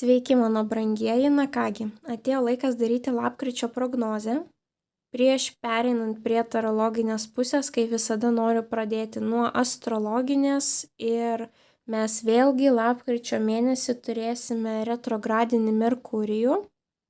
Sveiki, mano brangieji. Na kągi, atėjo laikas daryti lapkričio prognozę. Prieš pereinant prie tarologinės pusės, kaip visada noriu pradėti nuo astrologinės ir mes vėlgi lapkričio mėnesį turėsime retrogradinį Merkurijų.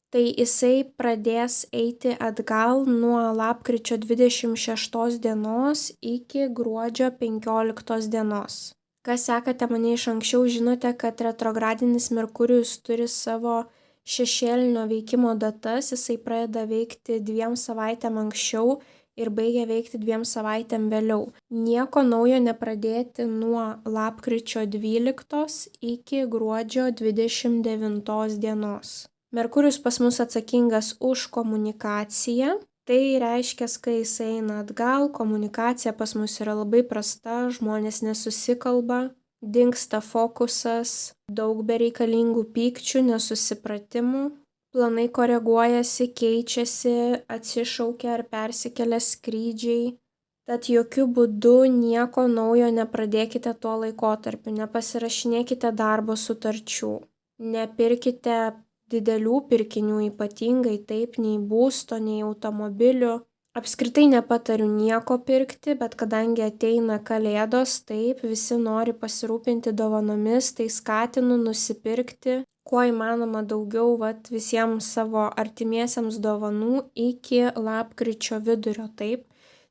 Tai jisai pradės eiti atgal nuo lapkričio 26 dienos iki gruodžio 15 dienos. Kas sekate mane iš anksčiau, žinote, kad retrogradinis Merkurijus turi savo šešėlinio veikimo datas, jisai pradeda veikti 2 savaitėm anksčiau ir baigia veikti 2 savaitėm vėliau. Nieko naujo nepradėti nuo lapkričio 12 iki gruodžio 29 dienos. Merkurijus pas mus atsakingas už komunikaciją. Tai reiškia, kai jis eina atgal, komunikacija pas mus yra labai prasta, žmonės nesusikalba, dingsta fokusas, daug bereikalingų pykčių, nesusipratimų, planai koreguojasi, keičiasi, atsišaukia ar persikelia skrydžiai. Tad jokių būdų nieko naujo nepradėkite tuo laikotarpiu, nepasirašinėkite darbo sutarčių, nepirkite didelių pirkinių, ypatingai taip, nei būsto, nei automobilių. Apskritai nepatariu nieko pirkti, bet kadangi ateina kalėdos, taip, visi nori pasirūpinti dovanomis, tai skatinu nusipirkti kuo įmanoma daugiau visiems savo artimiesiems dovanų iki lapkričio vidurio, taip.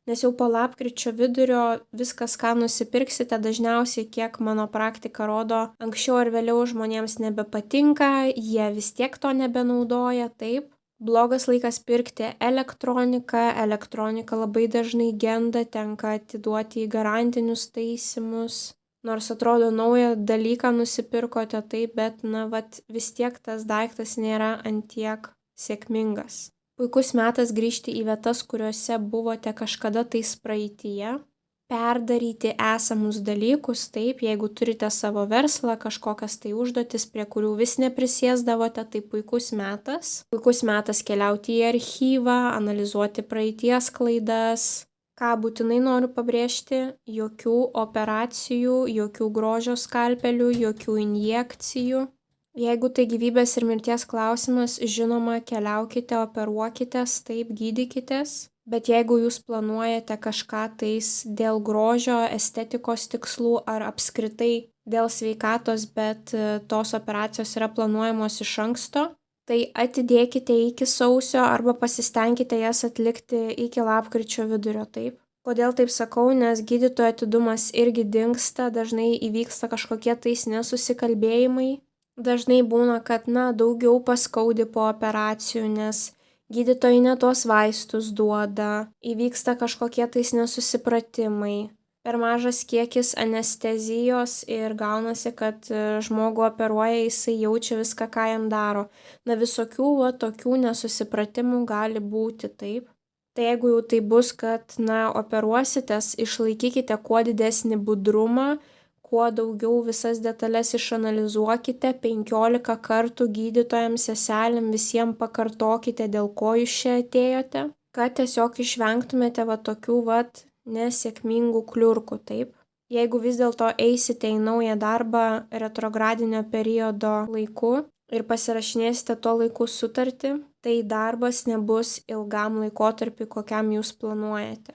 Nes jau po lapkričio vidurio viskas, ką nusipirksite, dažniausiai, kiek mano praktika rodo, anksčiau ar vėliau žmonėms nebepatinka, jie vis tiek to nebenaudoja, taip. Blogas laikas pirkti elektroniką, elektronika labai dažnai genda, tenka atiduoti į garantinius taisymus. Nors atrodo naują dalyką nusipirkote, taip, bet vis tiek tas daiktas nėra antiek sėkmingas. Puikus metas grįžti į vietas, kuriuose buvote kažkada tais praeityje, perdaryti esamus dalykus, taip, jeigu turite savo verslą, kažkokias tai užduotis, prie kurių vis neprisėsdavote, tai puikus metas. Puikus metas keliauti į archyvą, analizuoti praeities klaidas. Ką būtinai noriu pabrėžti, jokių operacijų, jokių grožio skalpelių, jokių injekcijų. Jeigu tai gyvybės ir mirties klausimas, žinoma, keliaukite, operuokitės, taip, gydykitės, bet jeigu jūs planuojate kažką tais dėl grožio, estetikos tikslų ar apskritai dėl sveikatos, bet tos operacijos yra planuojamos iš anksto, tai atidėkite iki sausio arba pasistengkite jas atlikti iki lapkričio vidurio, taip. Kodėl taip sakau, nes gydytojo atidumas irgi dingsta, dažnai įvyksta kažkokie tais nesusikalbėjimai. Dažnai būna, kad daugiau paskaudi po operacijų, nes gydytojai ne tuos vaistus duoda, įvyksta kažkokie tais nesusipratimai, per mažas kiekis anestezijos ir gaunasi, kad žmogų operuoja, jisai jaučia viską, ką jam daro. Visokių tokių nesusipratimų gali būti, taip. Tai jeigu jau tai bus, kad operuositės, išlaikykite kuo didesnį budrumą, kuo daugiau visas detalės išanalizuokite, 15 kartų gydytojams, seselėm, visiems pakartokite, dėl ko jūs čia atėjote, kad tiesiog išvengtumėte tokių nesėkmingų kliurkų, taip. Jeigu vis dėlto eisite į naują darbą retrogradinio periodo laiku ir pasirašinėsite tuo laiku sutartį, tai darbas nebus ilgam laikotarpiui, kokiam jūs planuojate.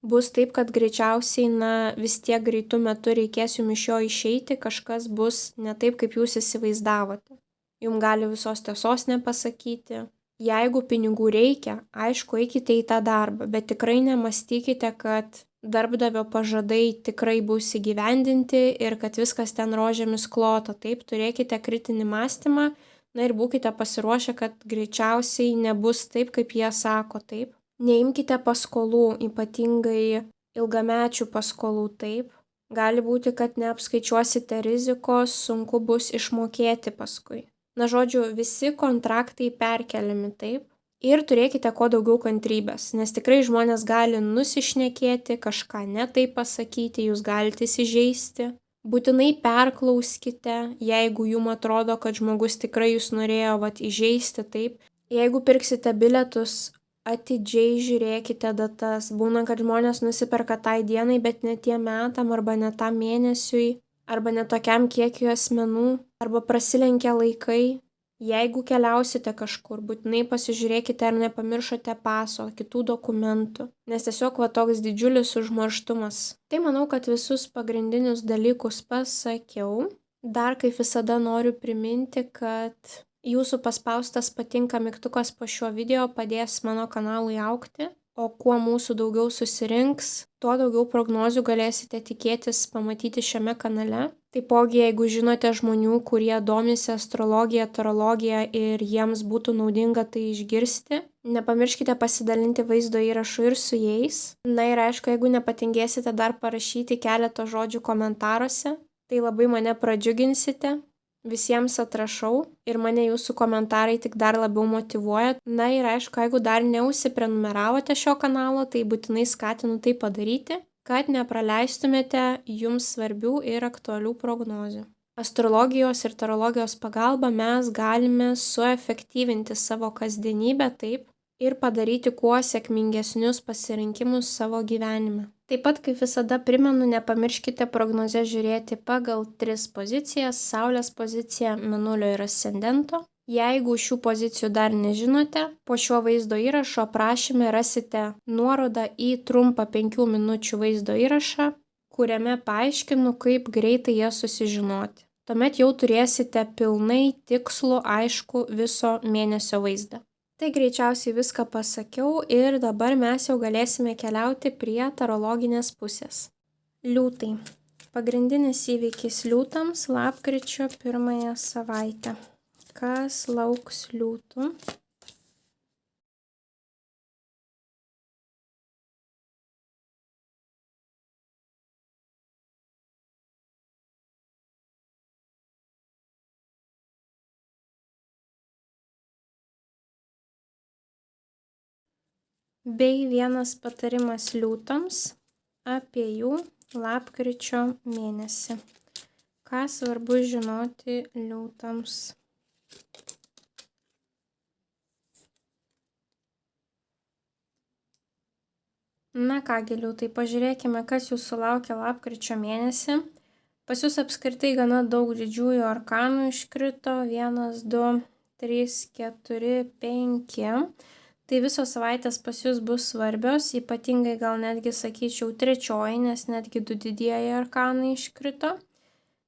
Bus taip, kad greičiausiai vis tiek greitų metų reikės jums iš jo išeiti, kažkas bus ne taip, kaip jūs įsivaizdavote. Jums gali visos tiesos nepasakyti. Jeigu pinigų reikia, aišku, eikite į tą darbą, bet tikrai nemastykite, kad darbdavio pažadai tikrai bus įgyvendinti ir kad viskas ten rožėmis klota. Taip, turėkite kritinį mąstymą, ir būkite pasiruošę, kad greičiausiai nebus taip, kaip jie sako, taip. Neimkite paskolų, ypatingai ilgamečių paskolų, taip. Gali būti, kad neapskaičiuosite rizikos, sunku bus išmokėti paskui. Žodžiu, visi kontraktai perkeliami, taip. Ir turėkite kuo daugiau kantrybės, nes tikrai žmonės gali nusišnekėti, kažką ne taip pasakyti, jūs galite įsižeisti. Būtinai perklauskite, jeigu jums atrodo, kad žmogus tikrai jūs norėjo įžeisti, taip. Jeigu pirksite bilietus, atidžiai žiūrėkite datas. Būna, kad žmonės nusiperka tai dienai, bet ne tiem metam arba ne tam mėnesiui, arba ne tokiam kiekiu asmenų, arba prasilenkia laikai. Jeigu keliausite kažkur, būtinai pasižiūrėkite, ar nepamiršote paso, kitų dokumentų, nes tiesiog toks didžiulis užmarštumas. Tai manau, kad visus pagrindinius dalykus pasakiau. Dar kaip visada noriu priminti, kad jūsų paspaustas patinka mygtukas po šiuo video padės mano kanalui augti, o kuo mūsų daugiau susirinks, tuo daugiau prognozių galėsite tikėtis pamatyti šiame kanale. Taipogi, jeigu žinote žmonių, kurie domisi astrologija, tarologija ir jiems būtų naudinga tai išgirsti, nepamirškite pasidalinti vaizdo įrašu ir su jais. Na ir aišku, jeigu nepatingėsite dar parašyti keletą žodžių komentaruose, tai labai mane pradžiuginsite. Visiems atrašau ir mane jūsų komentarai tik dar labiau motyvuoja. Na ir aišku, jeigu dar neužsiprenumeravote šio kanalo, tai būtinai skatinu tai padaryti, kad nepraleistumėte jums svarbių ir aktualių prognozių. Astrologijos ir tarologijos pagalba mes galime suefektyvinti savo kasdienybę taip ir padaryti kuo sėkmingesnius pasirinkimus savo gyvenime. Taip pat, kaip visada primenu, nepamirškite prognozę žiūrėti pagal 3 pozicijas – Saulės poziciją, Mėnulio ir Ascendento. Jeigu šių pozicijų dar nežinote, po šio vaizdo įrašo aprašyme rasite nuorodą į trumpą 5 minučių vaizdo įrašą, kuriame paaiškinu, kaip greitai jas susižinoti. Tuomet jau turėsite pilnai tikslų, aišku, viso mėnesio vaizdą. Tai greičiausiai viską pasakiau ir dabar mes jau galėsime keliauti prie tarologinės pusės. Liūtai. Pagrindinis įvykis liūtams lapkričio 1 savaitę. Kas lauks liūtų? Bei vienas patarimas liūtams apie jų lapkričio mėnesį. Ką svarbu žinoti liūtams? Na kągi liūtai, pažiūrėkime, kas jūsų laukia lapkričio mėnesį. Pas jūs apskritai gana daug didžiųjų arkanų iškrito. 1, 2, 3, 4, 5. Tai visos savaitės pas jūs bus svarbios, ypatingai gal netgi sakyčiau 3, nes netgi 2 didieji arkanai iškrito.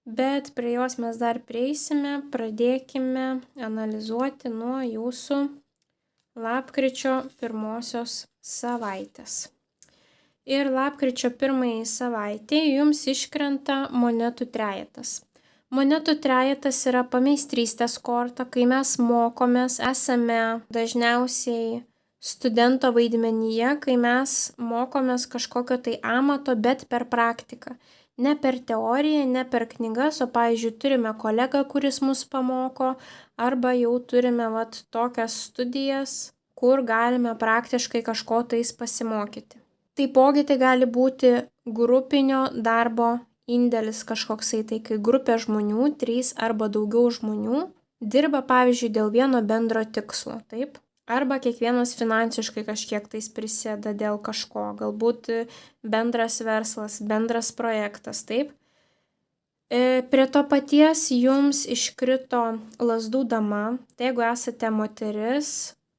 Bet prie jos mes dar prieisime, pradėkime analizuoti nuo jūsų lapkričio 1 savaitės. Ir lapkričio 1 savaitė jums iškrenta monetų trejetas. Monetų trejetas yra pameistrystės korta, kai mes mokomės, esame dažniausiai studento vaidmenyje, kai mes mokomės kažkokio tai amato, bet per praktiką. Ne per teoriją, ne per knygas, o pavyzdžiui turime kolegą, kuris mus pamoko, arba jau turime tokias studijas, kur galime praktiškai kažko tais pasimokyti. Taipogi tai gali būti grupinio darbo indėlis kažkoksai, tai kai grupė žmonių, 3 arba daugiau žmonių, dirba pavyzdžiui dėl vieno bendro tikslo, taip? Arba kiekvienas finansiškai kažkiek tais prisėda dėl kažko, galbūt bendras verslas, bendras projektas, taip? Prie to paties jums iškrito lazdų dama, tai jeigu esate moteris,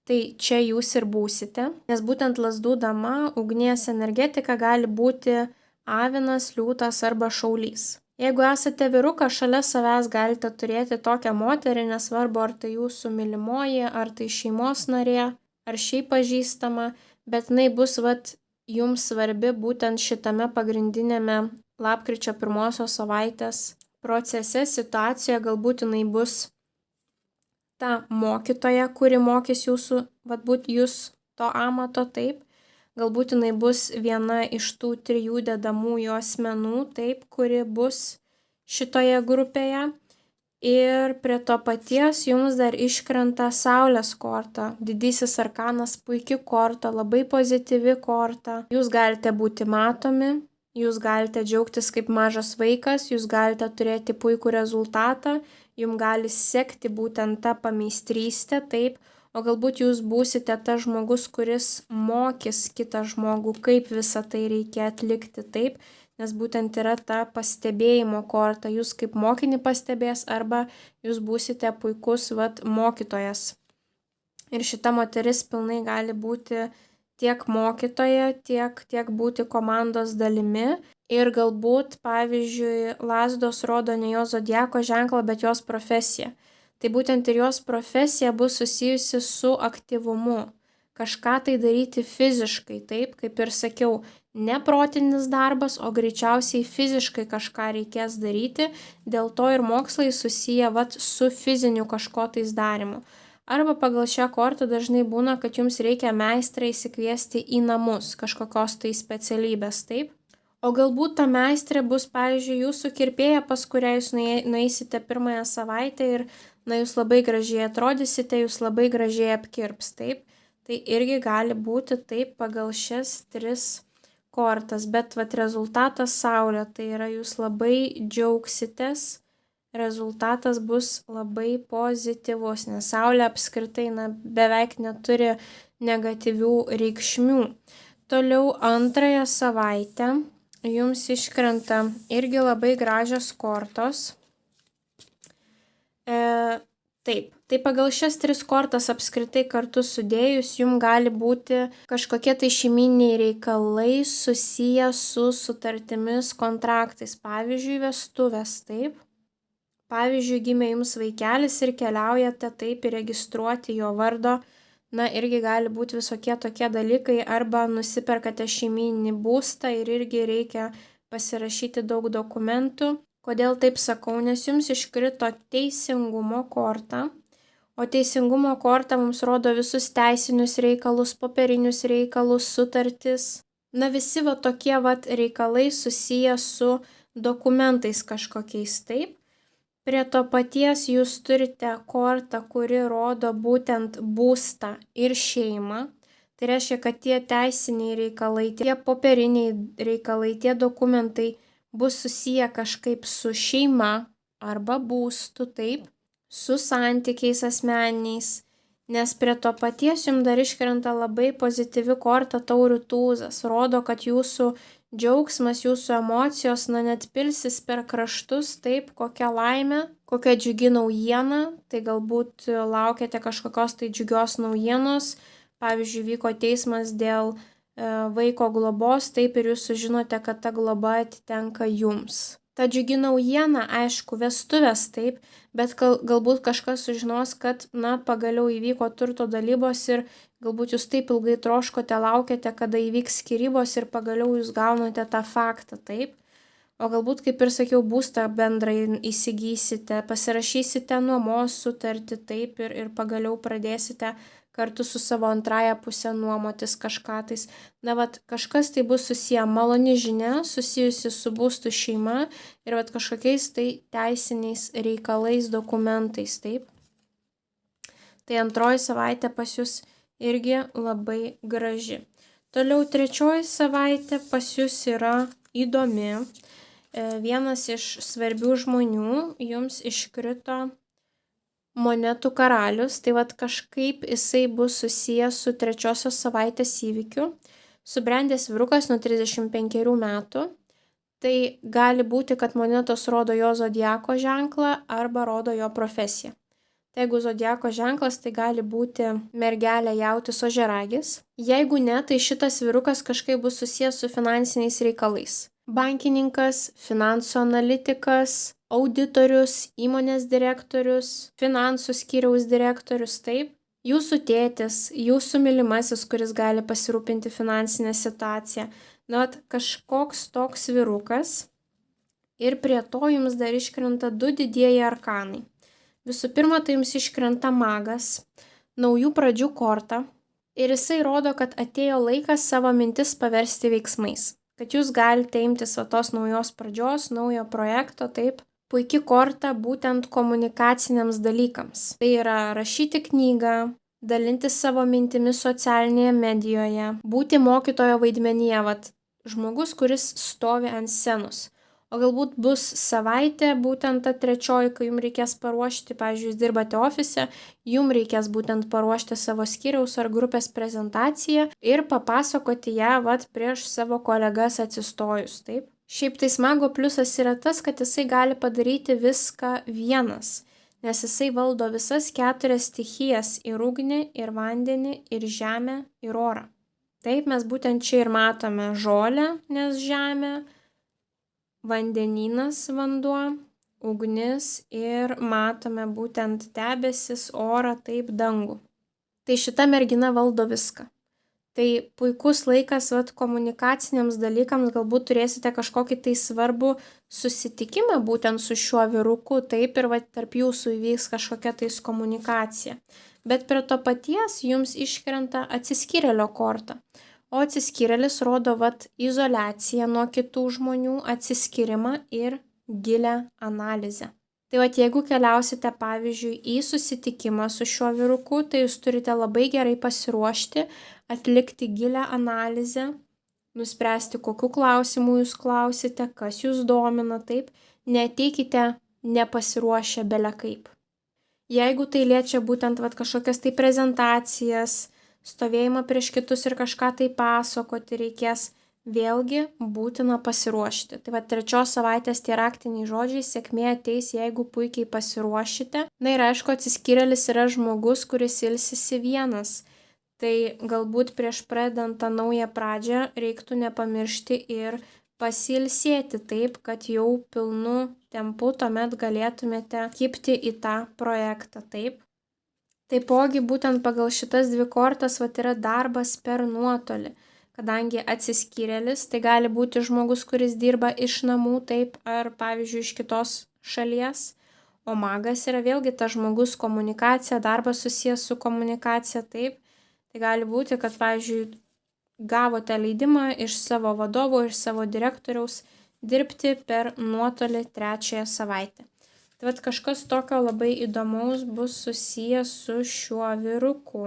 tai čia jūs ir būsite, nes būtent lazdų dama, ugnies energetika gali būti avinas, liūtas arba šaulys. Jeigu esate vyrukas, šalia savęs galite turėti tokią moterį, nesvarbu ar tai jūsų mylimoji, ar tai šeimos narė, ar šiaip pažįstama, bet jinai bus jums svarbi būtent šitame pagrindinėme lapkričio 1 savaitės procese, situacijoje. Galbūt jinai bus ta mokytoja, kuri mokys jūsų, jūs to amato, taip. Galbūt jinai bus viena iš tų 3 dedamųjų asmenų, taip, kuri bus šitoje grupėje. Ir prie to paties jums dar iškrenta Saulės korta. Didysis arkanas, puiki korta, labai pozityvi korta. Jūs galite būti matomi, jūs galite džiaugtis kaip mažas vaikas, jūs galite turėti puikų rezultatą, jums gali sekti būtent ta pameistrystė, taip. O galbūt jūs būsite tas žmogus, kuris mokys kitą žmogų, kaip visą tai reikia atlikti, taip. nes būtent yra ta pastebėjimo korta. Jūs kaip mokinį pastebės arba jūs būsite puikus mokytojas. Ir šita moteris pilnai gali būti tiek mokytoja, tiek būti komandos dalimi. Ir galbūt, pavyzdžiui, lazdos rodo ne jos zodiako ženklą, bet jos profesiją. Tai būtent ir jos profesija bus susijusi su aktyvumu. Kažką tai daryti fiziškai, taip, kaip ir sakiau, ne protinis darbas, o greičiausiai fiziškai kažką reikės daryti, dėl to ir mokslai susiję su fiziniu kažko tais darymu. Arba pagal šią kortą dažnai būna, kad jums reikia meistrą įsikviesti į namus, kažkokios tai specialybės, taip? O galbūt ta meistrė bus, pavyzdžiui, jūsų kirpėja, pas kurią jūs nueisite pirmąją savaitę ir, jūs labai gražiai atrodysite, jūs labai gražiai apkirps, taip? Tai irgi gali būti taip pagal šias 3 kortas, bet rezultatas Saulė, tai yra jūs labai džiaugsitės, rezultatas bus labai pozityvus, nes Saulė apskritai beveik neturi negatyvių reikšmių. Toliau antrąją savaitę jums iškrenta irgi labai gražios kortos. Taip, tai pagal šias 3 kortas apskritai kartu sudėjus, jums gali būti kažkokie tai šeimyniniai reikalai susiję su sutartimis, kontraktais, pavyzdžiui, vestuvės, taip. Pavyzdžiui, gimė jums vaikelis ir keliaujate taip įregistruoti jo vardo, irgi gali būti visokie tokie dalykai, arba nusiperkate šeimyninį būstą ir irgi reikia pasirašyti daug dokumentų. Kodėl taip sakau? Nes jums iškrito teisingumo korta, o teisingumo korta mums rodo visus teisinius reikalus, popierinius reikalus, sutartis. Visi tokie reikalai susiję su dokumentais kažkokiais, taip. Prie to paties jūs turite kortą, kuri rodo būtent būstą ir šeimą. Tai reiškia, kad tie teisiniai reikalai, tie popieriniai reikalai, tie dokumentai bus susiję kažkaip su šeima arba būstu, taip, su santykiais asmeniniais. Nes prie to paties jums dar iškrenta labai pozityvi korta taurių tūzas. Rodo, kad jūsų džiaugsmas, jūsų emocijos, net pilsis per kraštus, taip, kokia laimė, kokia džiugi naujiena, tai galbūt laukiate kažkokios tai džiugios naujienos, pavyzdžiui, vyko teismas dėl vaiko globos, taip, ir jūs sužinote, kad ta globa atitenka jums. Ta džiugi naujiena, aišku, vestuvės, taip, bet galbūt kažkas sužinos, kad, pagaliau įvyko turto dalybos ir galbūt jūs taip ilgai troškote, laukiate, kada įvyks skyrybos ir pagaliau jūs gaunate tą faktą, taip. O galbūt, kaip ir sakiau, būstą bendrai įsigysite, pasirašysite nuomos sutartį, taip, ir pagaliau pradėsite kartu su savo antrąja pusė nuomotis kažką tais. Kažkas tai bus susiję maloni žinia, susijusi su būstu šeima ir kažkokiais tai teisiniais reikalais, dokumentais, taip. Tai antroji savaitė pas jūs irgi labai graži. Toliau 3 savaitė pas jūs yra įdomi. Vienas iš svarbių žmonių jums iškrito monetų karalius, tai kažkaip jisai bus susijęs su 3 savaitės įvykiu. Subrendęs vyrukas nuo 35 metų, tai gali būti, kad monetos rodo jo zodiako ženklą arba rodo jo profesiją. Tai jeigu zodiako ženklas, tai gali būti mergelė, jautis, ožiaragis. Jeigu ne, tai šitas vyrukas kažkaip bus susijęs su finansiniais reikalais. Bankininkas, finansų analitikas, auditorius, įmonės direktorius, finansų skyriaus direktorius, taip. Jūsų tėtis, jūsų mylimasis, kuris gali pasirūpinti finansinę situaciją. Kažkoks toks vyrukas. Ir prie to jums dar iškrenta 2 didieji arkanai. Visų pirma, tai jums iškrenta magas, naujų pradžių korta. Ir jisai rodo, kad atėjo laikas savo mintis paversti veiksmais. Kad jūs galite imtis tos naujos pradžios, naujo projekto, taip. Puiki korta būtent komunikaciniams dalykams. Tai yra rašyti knygą, dalintis savo mintimis socialinėje medijoje, būti mokytojo vaidmenyje, žmogus, kuris stovi ant scenos. O galbūt bus savaitė, būtent ta 3, kai jums reikės paruošti, pavyzdžiui, jūs dirbate ofise, jums reikės būtent paruošti savo skyriaus ar grupės prezentaciją ir papasakoti ją prieš savo kolegas atsistojus, taip. Šiaip tai mago pliusas yra tas, kad jisai gali padaryti viską vienas, nes jisai valdo visas 4 stichijas – ir ugnį, ir vandenį, ir žemę, ir orą. Taip, mes būtent čia ir matome žolę, nes žemė, vandenynas vanduo, ugnis ir matome būtent debesis, orą, taip dangų. Tai šita mergina valdo viską. Tai puikus laikas komunikaciniams dalykams, galbūt turėsite kažkokį tai svarbų susitikimą būtent su šiuo vyruku, taip ir tarp jūsų įvyks kažkokia tais komunikacija. Bet prie to paties jums iškrenta atsiskyrėlio korta. O atsiskyrėlis rodo izoliaciją nuo kitų žmonių, atsiskyrimą ir gilią analizę. Tai jeigu keliausite, pavyzdžiui, į susitikimą su šiuo vyruku, tai jūs turite labai gerai pasiruošti, atlikti gilią analizę, nuspręsti, kokiu klausimu jūs klausite, kas jūs domina, taip, neateikite nepasiruošę bele kaip. Jeigu tai liečia būtent kažkokias tai prezentacijas, stovėjimą prieš kitus ir kažką tai pasakoti reikės, vėlgi būtina pasiruošti. Tai 3 savaitės tie raktiniai žodžiai, sėkmė ateis, jeigu puikiai pasiruošite. Na ir aišku, atsiskyrėlis yra žmogus, kuris ilsisi vienas. Tai galbūt prieš pradedant tą naują pradžią reiktų nepamiršti ir pasilsėti taip, kad jau pilnu tempu tuomet galėtumėte kibti į tą projektą, taip. Taipogi būtent pagal šitas 2 kortas yra darbas per nuotolį. Kadangi atsiskyrėlis, tai gali būti žmogus, kuris dirba iš namų, taip, ar pavyzdžiui iš kitos šalies, o magas yra vėlgi tas žmogus komunikacija, darbas susijęs su komunikacija, taip. Tai gali būti, kad, pavyzdžiui, gavote leidimą iš savo vadovo, iš savo direktoriaus dirbti per nuotolį 3 savaitę. Tai kažkas tokio labai įdomaus bus susijęs su šiuo vyruku.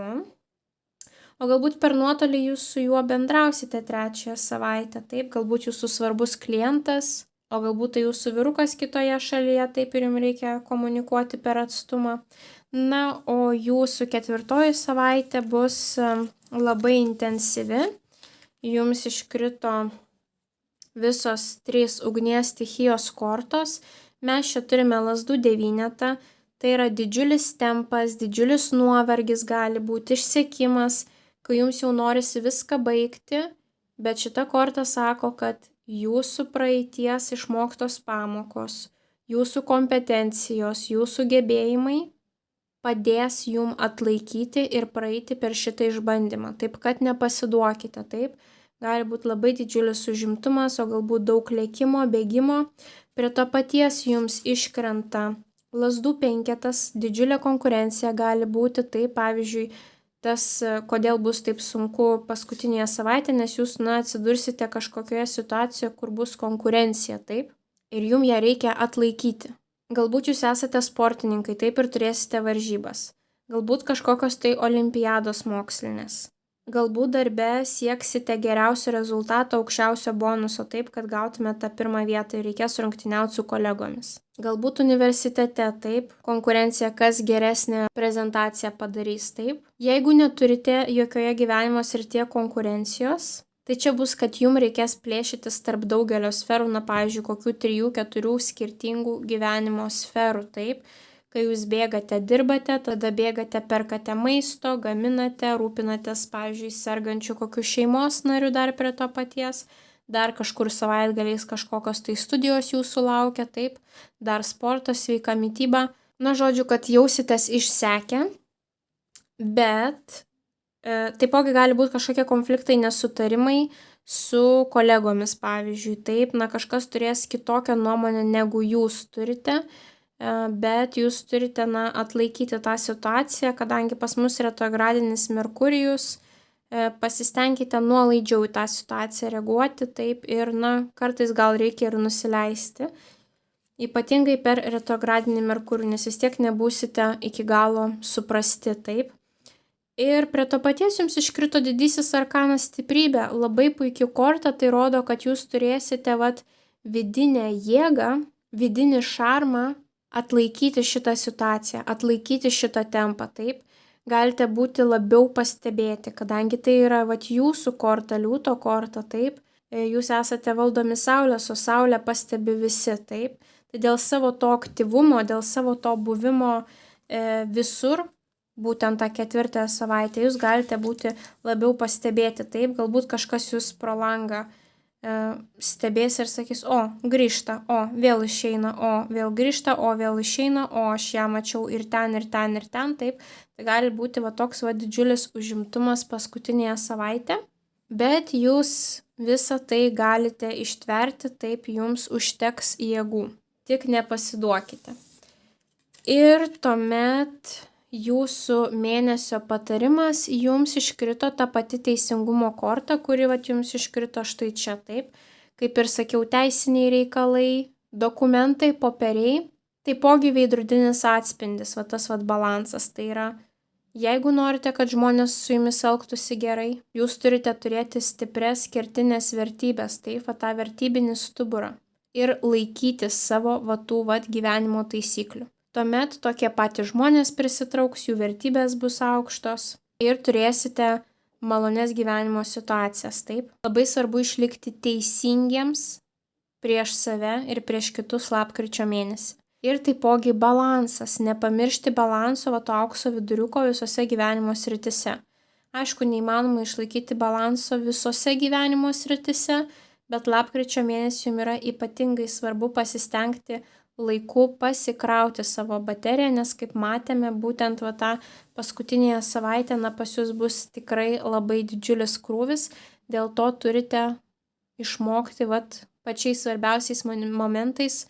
O galbūt per nuotolį jūs su juo bendrausite 3 savaitę, taip, galbūt jūsų svarbus klientas, o galbūt tai jūsų vyrukas kitoje šalyje, taip ir jums reikia komunikuoti per atstumą. Na, o jūsų 4 savaitė bus labai intensyvi, jums iškrito visos 3 ugnies stichijos kortos, mes čia turime lazdų 9, tai yra didžiulis tempas, didžiulis nuovargis gali būti, išsekimas, kai jums jau norisi viską baigti, bet šita korta sako, kad jūsų praeities išmoktos pamokos, jūsų kompetencijos, jūsų gebėjimai padės jum atlaikyti ir praeiti per šitą išbandymą. Taip, kad nepasiduokite, taip. Gali būti labai didžiulis užimtumas, o galbūt daug lėkimo, bėgimo. Prie to paties jums iškrenta lazdų 5, didžiulė konkurencija gali būti, tai pavyzdžiui, tas, kodėl bus taip sunku paskutinėje savaitėje, nes jūs, atsidursite kažkokioje situacijoje, kur bus konkurencija, taip, ir jums ją reikia atlaikyti. Galbūt jūs esate sportininkai, taip, ir turėsite varžybas. Galbūt kažkokios tai olimpiados mokslinės. Galbūt darbe sieksite geriausio rezultato, aukščiausio bonuso, taip, kad gautumėte tą 1 vietą ir reikės rungtyniauti su kolegomis. Galbūt universitete, taip, konkurencija, kas geresnę prezentaciją padarys, taip. Jeigu neturite jokioje gyvenimo srityje konkurencijos, tai čia bus, kad jums reikės plėšytis tarp daugelio sferų, pavyzdžiui, kokių 3-4 skirtingų gyvenimo sferų, taip. Kai jūs bėgate, dirbate, tada bėgate, perkate maisto, gaminate, rūpinatės, pavyzdžiui, sergančių kokių šeimos narių dar prie to paties, dar kažkur savaitgaliais kažkokios tai studijos jūsų laukia, taip, dar sportas, sveika mityba. Na, žodžiu, kad jausitės išsekę, bet taipogi gali būti kažkokie konfliktai, nesutarimai su kolegomis, pavyzdžiui, taip, kažkas turės kitokią nuomonę, negu jūs turite, bet jūs turite atlaikyti tą situaciją, kadangi pas mus retrogradinis Merkurijus, pasistengkite nuolaidžiau į tą situaciją reaguoti, taip, ir kartais gal reikia ir nusileisti, ypatingai per retrogradinį Merkurijų, nes vis tiek nebūsite iki galo suprasti, taip. Ir prie to paties jums iškrito didysis arkanas stiprybė, labai puikia korta, tai rodo, kad jūs turėsite vidinę jėgą, vidinį šarmą, atlaikyti šitą situaciją, atlaikyti šitą tempą, taip, galite būti labiau pastebėti, kadangi tai yra jūsų korta, liūto korta, taip, jūs esate valdomi Saulės, o Saulę pastebi visi, taip. Tai dėl savo to aktyvumo, dėl savo to buvimo visur, būtent tą 4 savaitę, jūs galite būti labiau pastebėti, taip, galbūt kažkas jūs pro langą stebės ir sakys, o, grįžta, o, vėl išeina, o, vėl grįžta, o, vėl išeina, o, aš ją mačiau ir ten, ir ten, ir ten, taip. Tai gali būti toks didžiulis užimtumas paskutinėje savaitę, bet jūs visą tai galite ištverti, taip jums užteks jėgų. Tik nepasiduokite. Ir tuomet jūsų mėnesio patarimas, jums iškrito ta pati teisingumo korta, kuri jums iškrito štai čia, taip. Kaip ir sakiau, teisiniai reikalai, dokumentai, popieriai, taipogi veidrodinis atspindis, tas balansas. Tai yra, jeigu norite, kad žmonės su jumis elgtųsi gerai, jūs turite turėti stiprias kertinės vertybės, taip, tą vertybinį stuburą ir laikytis savo tų gyvenimo taisyklių. Tuomet tokie patys žmonės prisitrauks, jų vertybės bus aukštos ir turėsite malonės gyvenimo situacijas, taip. Labai svarbu išlikti teisingiems prieš save ir prieš kitus lapkričio mėnesį. Ir taipogi balansas, nepamiršti balanso, to aukso viduriuko visose gyvenimo sritise. Aišku, neįmanoma išlaikyti balanso visose gyvenimo sritise, bet lapkričio mėnesį jums yra ypatingai svarbu pasistengti laiku pasikrauti savo bateriją, nes kaip matėme, būtent tą paskutinėje savaitę pas jūs bus tikrai labai didžiulis krūvis, dėl to turite išmokti pačiais svarbiausiais momentais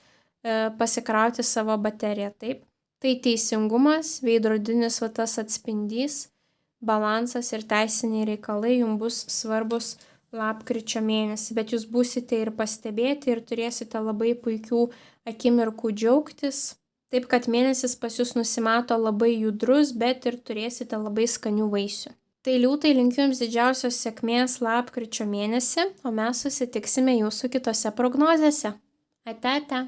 pasikrauti savo bateriją, taip. Tai teisingumas, veidrodinis tas atspindys, balansas ir teisiniai reikalai jums bus svarbus lapkričio mėnesį, bet jūs būsite ir pastebėti ir turėsite labai puikių akimirkų džiaugtis, taip kad mėnesis pas jūs nusimato labai judrus, bet ir turėsite labai skanių vaisių. Tai liūtai, linkiu jums didžiausios sėkmės lapkričio mėnesį, o mes susitiksime jūsų kitose prognozėse. Ate, ate.